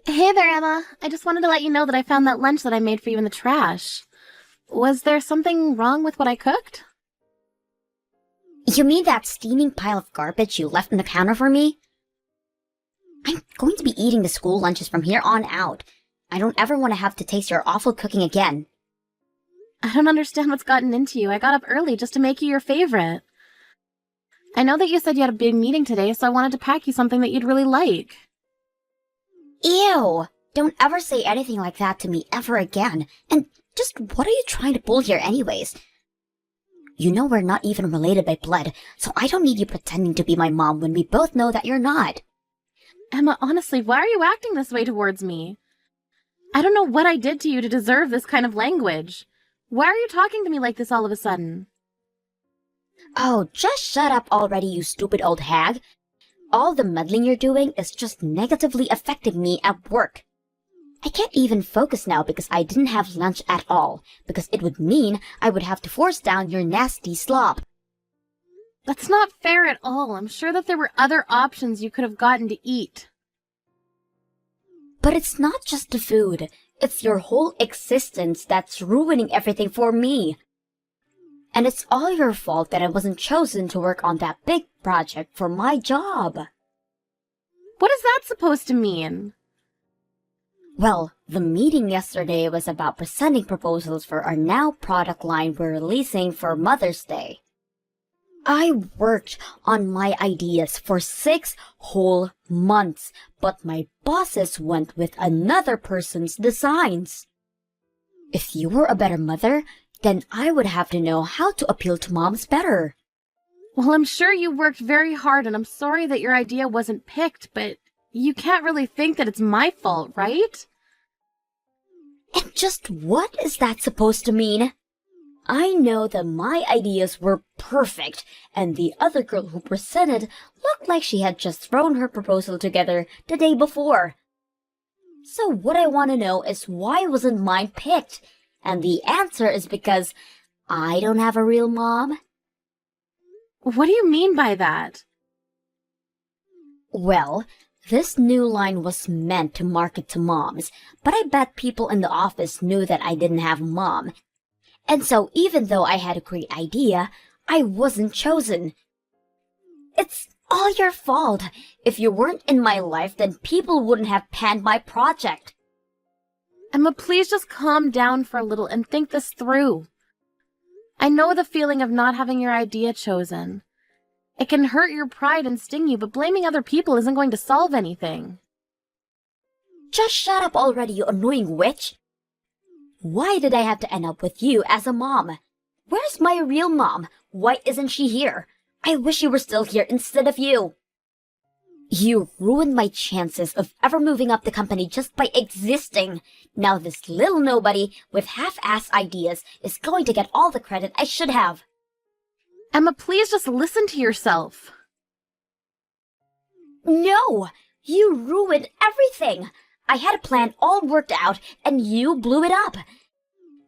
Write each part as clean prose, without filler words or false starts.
Hey there, Emma. I just wanted to let you know that I found that lunch that I made for you in the trash. Was there something wrong with what I cooked? You mean that steaming pile of garbage you left on the counter for me? I'm going to be eating the school lunches from here on out. I don't ever want to have to taste your awful cooking again. I don't understand what's gotten into you. I got up early just to make you your favorite. I know that you said you had a big meeting today, so I wanted to pack you something that you'd really like. Ew! Don't ever say anything like that to me ever again. And just what are you trying to pull here anyways? You know we're not even related by blood, so I don't need you pretending to be my mom when we both know that you're not. Emma, honestly, why are you acting this way towards me? I don't know what I did to you to deserve this kind of language. Why are you talking to me like this all of a sudden? Oh, just shut up already, you stupid old hag. All the meddling you're doing is just negatively affecting me at work. I can't even focus now because I didn't have lunch at all, because it would mean I would have to force down your nasty slop. That's not fair at all. I'm sure that there were other options you could have gotten to eat. But it's not just the food, it's your whole existence that's ruining everything for me. And it's all your fault that I wasn't chosen to work on that big project for my job. What is that supposed to mean? Well, the meeting yesterday was about presenting proposals for our now product line we're releasing for Mother's Day. I worked on my ideas for 6 whole months, but my bosses went with another person's designs. If you were a better mother, then I would have to know how to appeal to moms better. Well, I'm sure you worked very hard, and I'm sorry that your idea wasn't picked, but you can't really think that it's my fault, right? And just what is that supposed to mean? I know that my ideas were perfect, and the other girl who presented looked like she had just thrown her proposal together the day before. So what I want to know is why wasn't mine picked? And the answer is because I don't have a real mom. What do you mean by that? Well, this new line was meant to market to moms, but I bet people in the office knew that I didn't have a mom. And so even though I had a great idea, I wasn't chosen. It's all your fault. If you weren't in my life, then people wouldn't have panned my project. Emma, please just calm down for a little and think this through. I know the feeling of not having your idea chosen. It can hurt your pride and sting you, but blaming other people isn't going to solve anything. Just shut up already, you annoying witch. Why did I have to end up with you as a mom? Where's my real mom? Why isn't she here? I wish you were still here instead of you. You ruined my chances of ever moving up the company just by existing. Now this little nobody with half-ass ideas is going to get all the credit I should have. Emma, please just listen to yourself. No! You ruined everything! I had a plan all worked out, and you blew it up.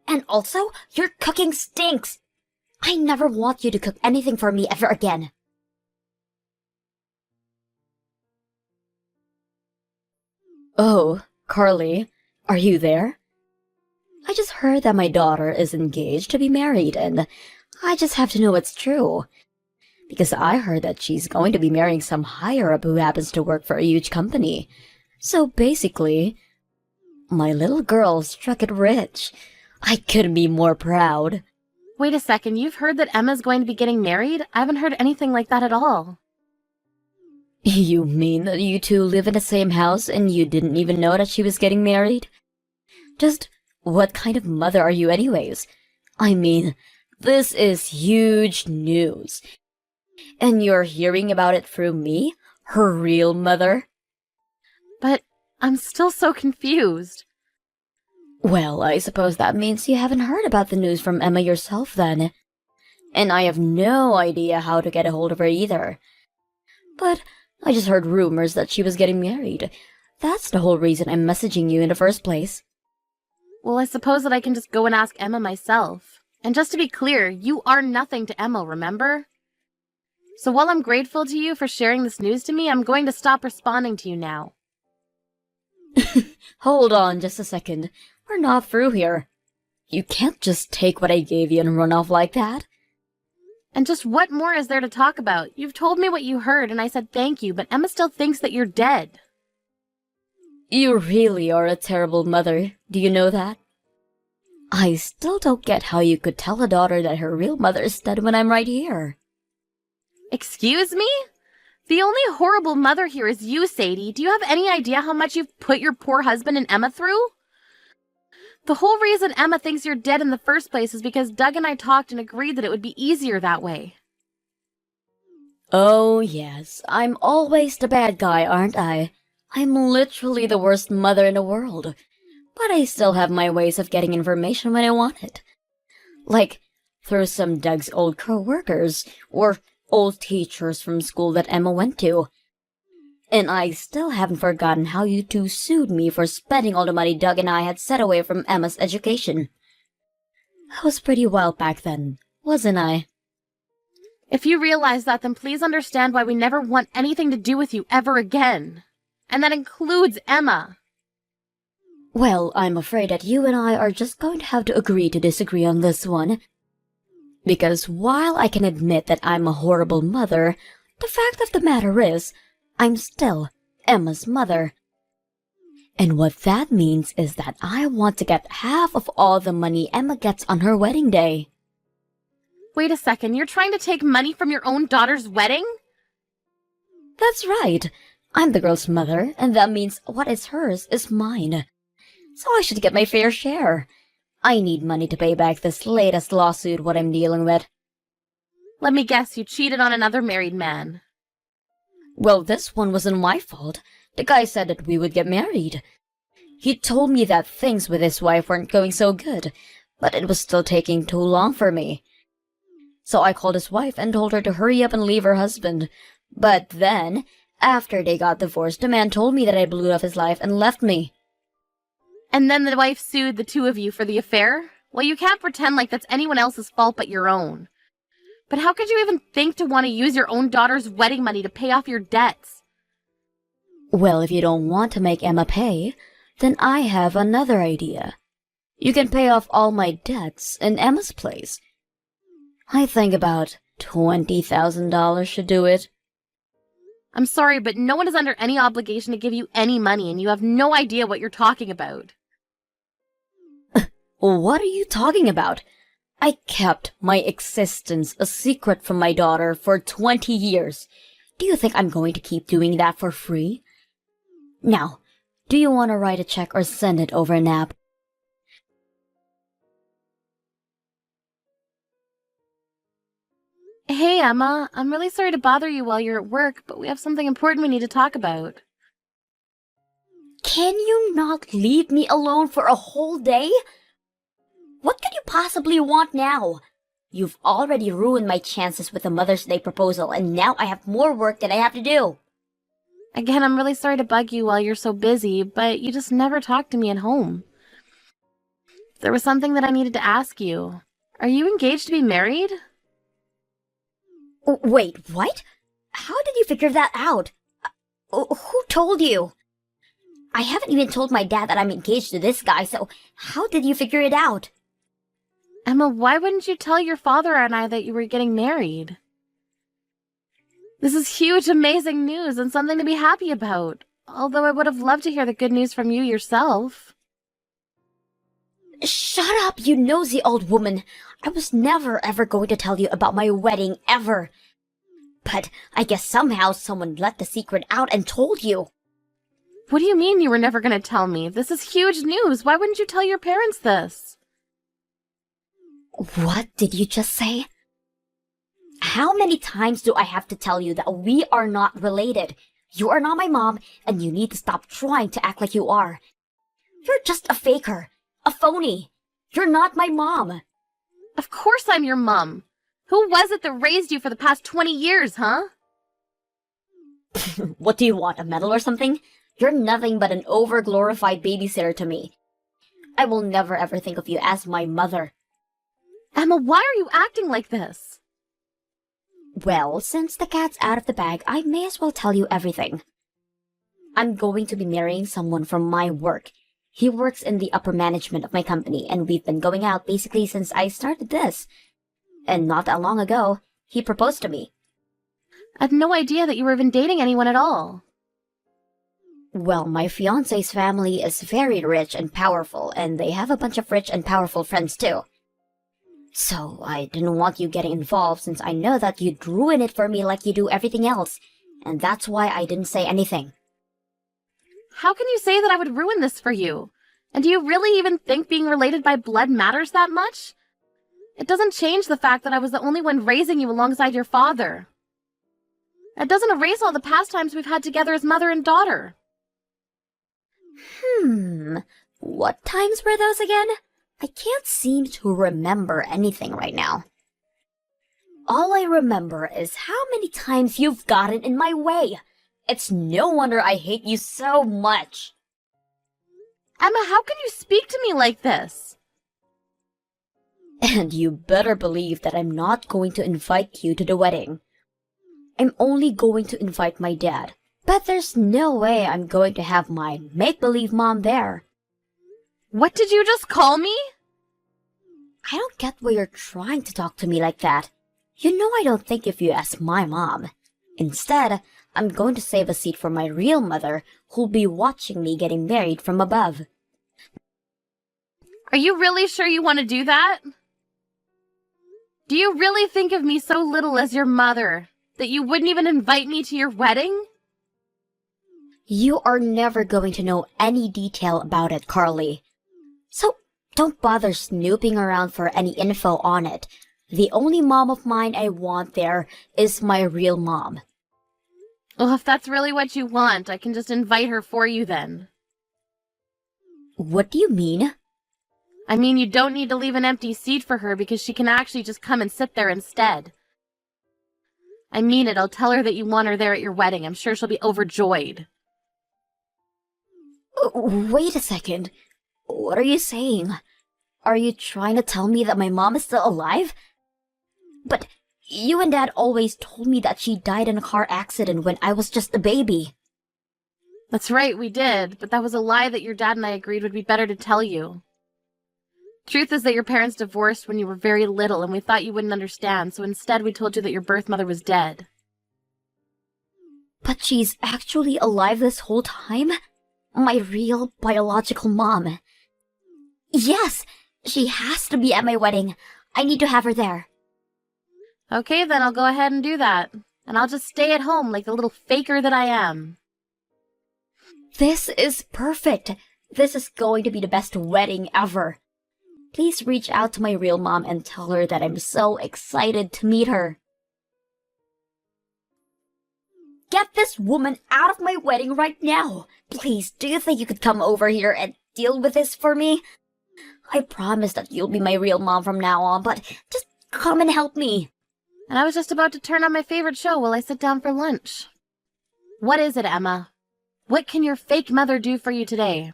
And also, your cooking stinks. I never want you to cook anything for me ever again. Oh, Carly, are you there? I just heard that my daughter is engaged to be married, and I just have to know it's true. Because I heard that she's going to be marrying some higher-up who happens to work for a huge company. So basically, my little girl struck it rich. I couldn't be more proud. Wait a second, you've heard that Emma's going to be getting married? I haven't heard anything like that at all. You mean that you two live in the same house and you didn't even know that she was getting married? Just what kind of mother are you anyways? I mean, this is huge news. And you're hearing about it through me, her real mother? But I'm still so confused. Well, I suppose that means you haven't heard about the news from Emma yourself then. And I have no idea how to get a hold of her either. But I just heard rumors that she was getting married. That's the whole reason I'm messaging you in the first place. Well, I suppose that I can just go and ask Emma myself. And just to be clear, you are nothing to Emma, remember? So while I'm grateful to you for sharing this news to me, I'm going to stop responding to you now. Hold on just a second. We're not through here. You can't just take what I gave you and run off like that. And just what more is there to talk about? You've told me what you heard, and I said thank you, but Emma still thinks that you're dead. You really are a terrible mother. Do you know that? I still don't get how you could tell a daughter that her real mother is dead when I'm right here. Excuse me? The only horrible mother here is you, Sadie. Do you have any idea how much you've put your poor husband and Emma through? The whole reason Emma thinks you're dead in the first place is because Doug and I talked and agreed that it would be easier that way. Oh, yes. I'm always the bad guy, aren't I? I'm literally the worst mother in the world. But I still have my ways of getting information when I want it. Like, through some Doug's old co-workers, or old teachers from school that Emma went to. And I still haven't forgotten how you two sued me for spending all the money Doug and I had set away from Emma's education. I was pretty wild back then, wasn't I? If you realize that, then please understand why we never want anything to do with you ever again. And that includes Emma. Well, I'm afraid that you and I are just going to have to agree to disagree on this one. Because while I can admit that I'm a horrible mother, the fact of the matter is, I'm still Emma's mother. And what that means is that I want to get half of all the money Emma gets on her wedding day. Wait a second, you're trying to take money from your own daughter's wedding? That's right. I'm the girl's mother, and that means what is hers is mine. So I should get my fair share. I need money to pay back this latest lawsuit what I'm dealing with. Let me guess, you cheated on another married man. Well, this one wasn't my fault. The guy said that we would get married. He told me that things with his wife weren't going so good, but it was still taking too long for me. So I called his wife and told her to hurry up and leave her husband. But then, after they got divorced, the man told me that I blew up his life and left me. And then the wife sued the two of you for the affair? Well, you can't pretend like that's anyone else's fault but your own. But how could you even think to want to use your own daughter's wedding money to pay off your debts? Well, if you don't want to make Emma pay, then I have another idea. You can pay off all my debts in Emma's place. I think about $20,000 should do it. I'm sorry, but no one is under any obligation to give you any money, and you have no idea what you're talking about. What are you talking about? I kept my existence a secret from my daughter for 20 years. Do you think I'm going to keep doing that for free? Now, do you want to write a check or send it over an app? Hey, Emma, I'm really sorry to bother you while you're at work, but we have something important we need to talk about. Can you not leave me alone for a whole day? What could you possibly want now? You've already ruined my chances with the Mother's Day proposal, and now I have more work that I have to do. Again, I'm really sorry to bug you while you're so busy, but you just never talk to me at home. There was something that I needed to ask you. Are you engaged to be married? Wait, what? How did you figure that out? Who told you? I haven't even told my dad that I'm engaged to this guy, so how did you figure it out? Emma, why wouldn't you tell your father and I that you were getting married? This is huge, amazing news and something to be happy about. Although I would have loved to hear the good news from you yourself. Shut up, you nosy old woman. I was never ever going to tell you about my wedding, ever. But I guess somehow someone let the secret out and told you. What do you mean you were never going to tell me? This is huge news. Why wouldn't you tell your parents this? What did you just say? How many times do I have to tell you that we are not related? You are not my mom, and you need to stop trying to act like you are. You're just a faker, a phony. You're not my mom. Of course I'm your mom. Who was it that raised you for the past 20 years, huh? What do you want, a medal or something? You're nothing but an over-glorified babysitter to me. I will never ever think of you as my mother. Emma, why are you acting like this? Well, since the cat's out of the bag, I may as well tell you everything. I'm going to be marrying someone from my work. He works in the upper management of my company, and we've been going out basically since I started this. And not that long ago, he proposed to me. I had no idea that you were even dating anyone at all. Well, my fiancé's family is very rich and powerful, and they have a bunch of rich and powerful friends too. So I didn't want you getting involved since I know that you'd ruin it for me like you do everything else, and that's why I didn't say anything. How can you say that I would ruin this for you? And do you really even think being related by blood matters that much? It doesn't change the fact that I was the only one raising you alongside your father. It doesn't erase all the past times we've had together as mother and daughter. What times were those again? I can't seem to remember anything right now. All I remember is how many times you've gotten in my way. It's no wonder I hate you so much. Emma, how can you speak to me like this? And you better believe that I'm not going to invite you to the wedding. I'm only going to invite my dad. But there's no way I'm going to have my make-believe mom there. What did you just call me? I don't get why you're trying to talk to me like that. You know I don't think of you as my mom. Instead, I'm going to save a seat for my real mother, who'll be watching me getting married from above. Are you really sure you want to do that? Do you really think of me so little as your mother that you wouldn't even invite me to your wedding? You are never going to know any detail about it, Carly. So don't bother snooping around for any info on it. The only mom of mine I want there is my real mom. Well, if that's really what you want, I can just invite her for you then. What do you mean? I mean, you don't need to leave an empty seat for her because she can actually just come and sit there instead. I mean it, I'll tell her that you want her there at your wedding. I'm sure she'll be overjoyed. Wait a second. What are you saying? Are you trying to tell me that my mom is still alive? But you and Dad always told me that she died in a car accident when I was just a baby. That's right, we did, but that was a lie that your dad and I agreed would be better to tell you. Truth is that your parents divorced when you were very little and we thought you wouldn't understand, so instead we told you that your birth mother was dead. But she's actually alive this whole time? My real biological mom. Yes, she has to be at my wedding. I need to have her there. Okay, then I'll go ahead and do that. And I'll just stay at home like the little faker that I am. This is perfect. This is going to be the best wedding ever. Please reach out to my real mom and tell her that I'm so excited to meet her. Get this woman out of my wedding right now. Please, do you think you could come over here and deal with this for me? I promise that you'll be my real mom from now on, but just come and help me. And I was just about to turn on my favorite show while I sit down for lunch. What is it, Emma? What can your fake mother do for you today?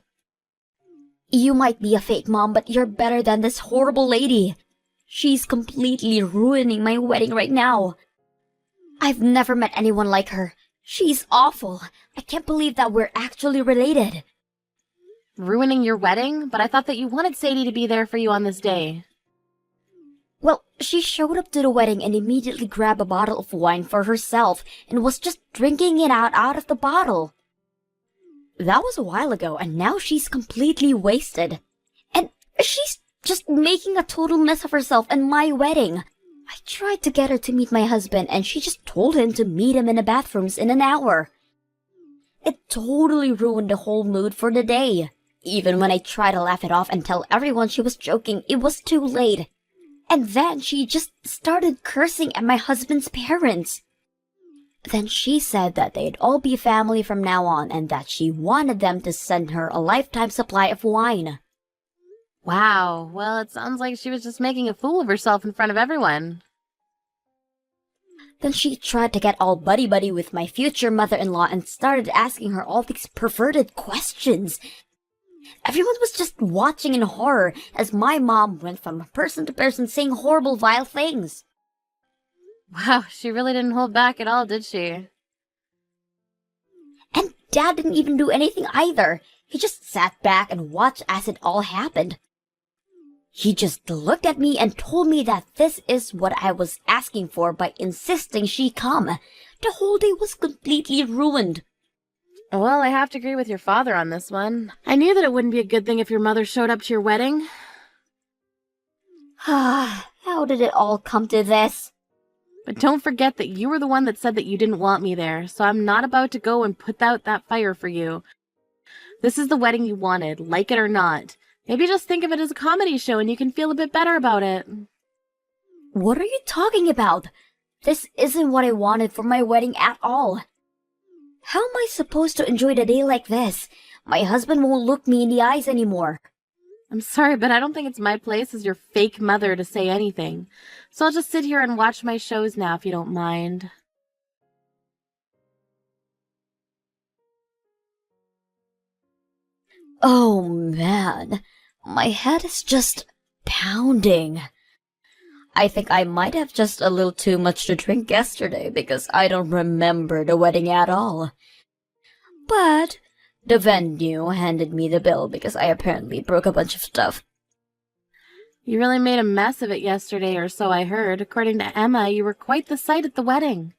You might be a fake mom, but you're better than this horrible lady. She's completely ruining my wedding right now. I've never met anyone like her. She's awful. I can't believe that we're actually related. Ruining your wedding? But I thought that you wanted Sadie to be there for you on this day. Well, she showed up to the wedding and immediately grabbed a bottle of wine for herself and was just drinking it out of the bottle. That was a while ago, and now she's completely wasted. And she's just making a total mess of herself and my wedding. I tried to get her to meet my husband, and she just told him to meet him in the bathrooms in an hour. It totally ruined the whole mood for the day. Even when I tried to laugh it off and tell everyone she was joking, it was too late. And then she just started cursing at my husband's parents. Then she said that they'd all be family from now on and that she wanted them to send her a lifetime supply of wine. Wow, well, it sounds like she was just making a fool of herself in front of everyone. Then she tried to get all buddy-buddy with my future mother-in-law and started asking her all these perverted questions. Everyone was just watching in horror as my mom went from person to person saying horrible, vile things. Wow, she really didn't hold back at all, did she? And Dad didn't even do anything either. He just sat back and watched as it all happened. He just looked at me and told me that this is what I was asking for by insisting she come. The whole day was completely ruined. Well, I have to agree with your father on this one. I knew that it wouldn't be a good thing if your mother showed up to your wedding. How did it all come to this? But don't forget that you were the one that said that you didn't want me there, so I'm not about to go and put out that fire for you. This is the wedding you wanted, like it or not. Maybe just think of it as a comedy show and you can feel a bit better about it. What are you talking about? This isn't what I wanted for my wedding at all. How am I supposed to enjoy the day like this? My husband won't look me in the eyes anymore. I'm sorry, but I don't think it's my place as your fake mother to say anything. So I'll just sit here and watch my shows now if you don't mind. Oh man, my head is just pounding. I think I might have just a little too much to drink yesterday because I don't remember the wedding at all. But the venue handed me the bill because I apparently broke a bunch of stuff. You really made a mess of it yesterday, or so I heard. According to Emma, you were quite the sight at the wedding.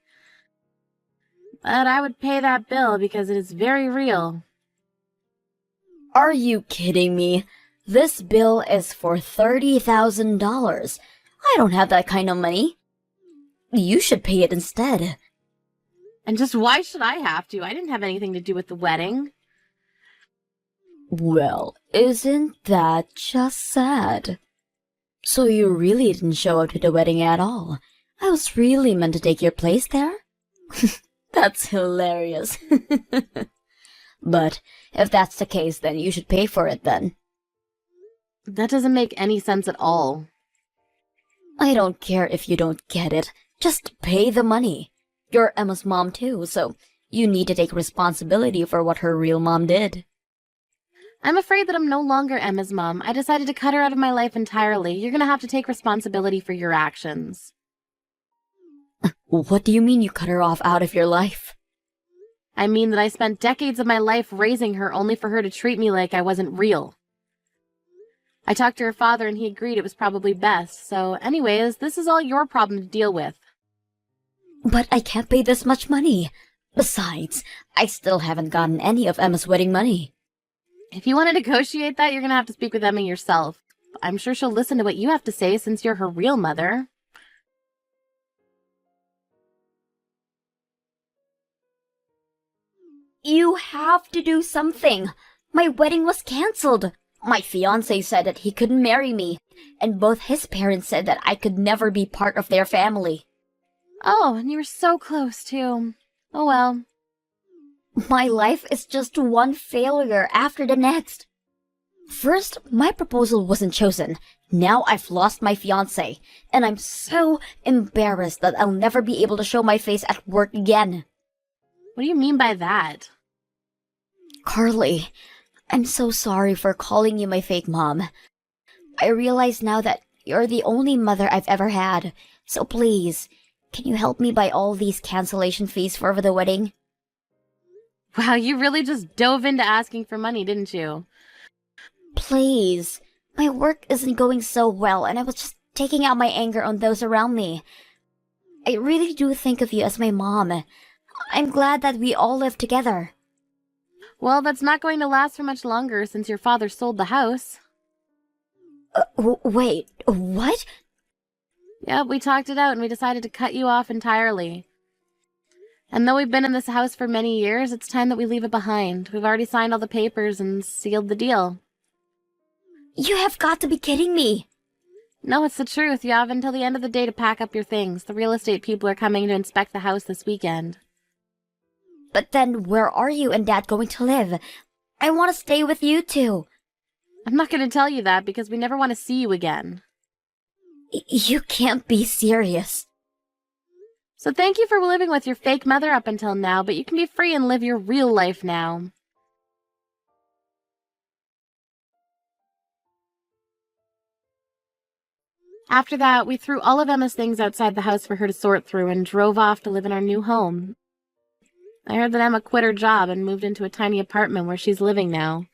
But I would pay that bill because it is very real. Are you kidding me? This bill is for $30,000. I don't have that kind of money. You should pay it instead. And just why should I have to? I didn't have anything to do with the wedding. Well, isn't that just sad? So you really didn't show up to the wedding at all? I was really meant to take your place there? That's hilarious. But if that's the case, then you should pay for it then. That doesn't make any sense at all. I don't care if you don't get it. Just pay the money. You're Emma's mom too, so you need to take responsibility for what her real mom did. I'm afraid that I'm no longer Emma's mom. I decided to cut her out of my life entirely. You're gonna have to take responsibility for your actions. What do you mean you cut her off out of your life? I mean that I spent decades of my life raising her only for her to treat me like I wasn't real. I talked to her father and he agreed it was probably best. So anyways, this is all your problem to deal with. But I can't pay this much money. Besides, I still haven't gotten any of Emma's wedding money. If you want to negotiate that, you're going to have to speak with Emma yourself. I'm sure she'll listen to what you have to say since you're her real mother. You have to do something. My wedding was cancelled. My fiancé said that he couldn't marry me, and both his parents said that I could never be part of their family. Oh, and you were so close, too. Oh well. My life is just one failure after the next. First, my proposal wasn't chosen. Now I've lost my fiancé, and I'm so embarrassed that I'll never be able to show my face at work again. What do you mean by that? Carly, I'm so sorry for calling you my fake mom. I realize now that you're the only mother I've ever had, so please, can you help me buy all these cancellation fees for the wedding? Wow, you really just dove into asking for money, didn't you? Please. My work isn't going so well, and I was just taking out my anger on those around me. I really do think of you as my mom. I'm glad that we all live together. Well, that's not going to last for much longer since your father sold the house. Wait, what? Yep, we talked it out and we decided to cut you off entirely. And though we've been in this house for many years, it's time that we leave it behind. We've already signed all the papers and sealed the deal. You have got to be kidding me. No, it's the truth. You have until the end of the day to pack up your things. The real estate people are coming to inspect the house this weekend. But then where are you and Dad going to live? I want to stay with you two. I'm not going to tell you that because we never want to see you again. You can't be serious. So thank you for living with your fake mother up until now, but you can be free and live your real life now. After that, we threw all of Emma's things outside the house for her to sort through and drove off to live in our new home. I heard that Emma quit her job and moved into a tiny apartment where she's living now.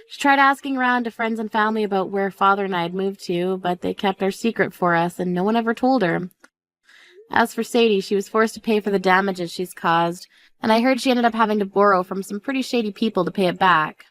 She tried asking around to friends and family about where Father and I had moved to, but they kept our secret for us, and no one ever told her. As for Sadie, she was forced to pay for the damages she's caused, and I heard she ended up having to borrow from some pretty shady people to pay it back.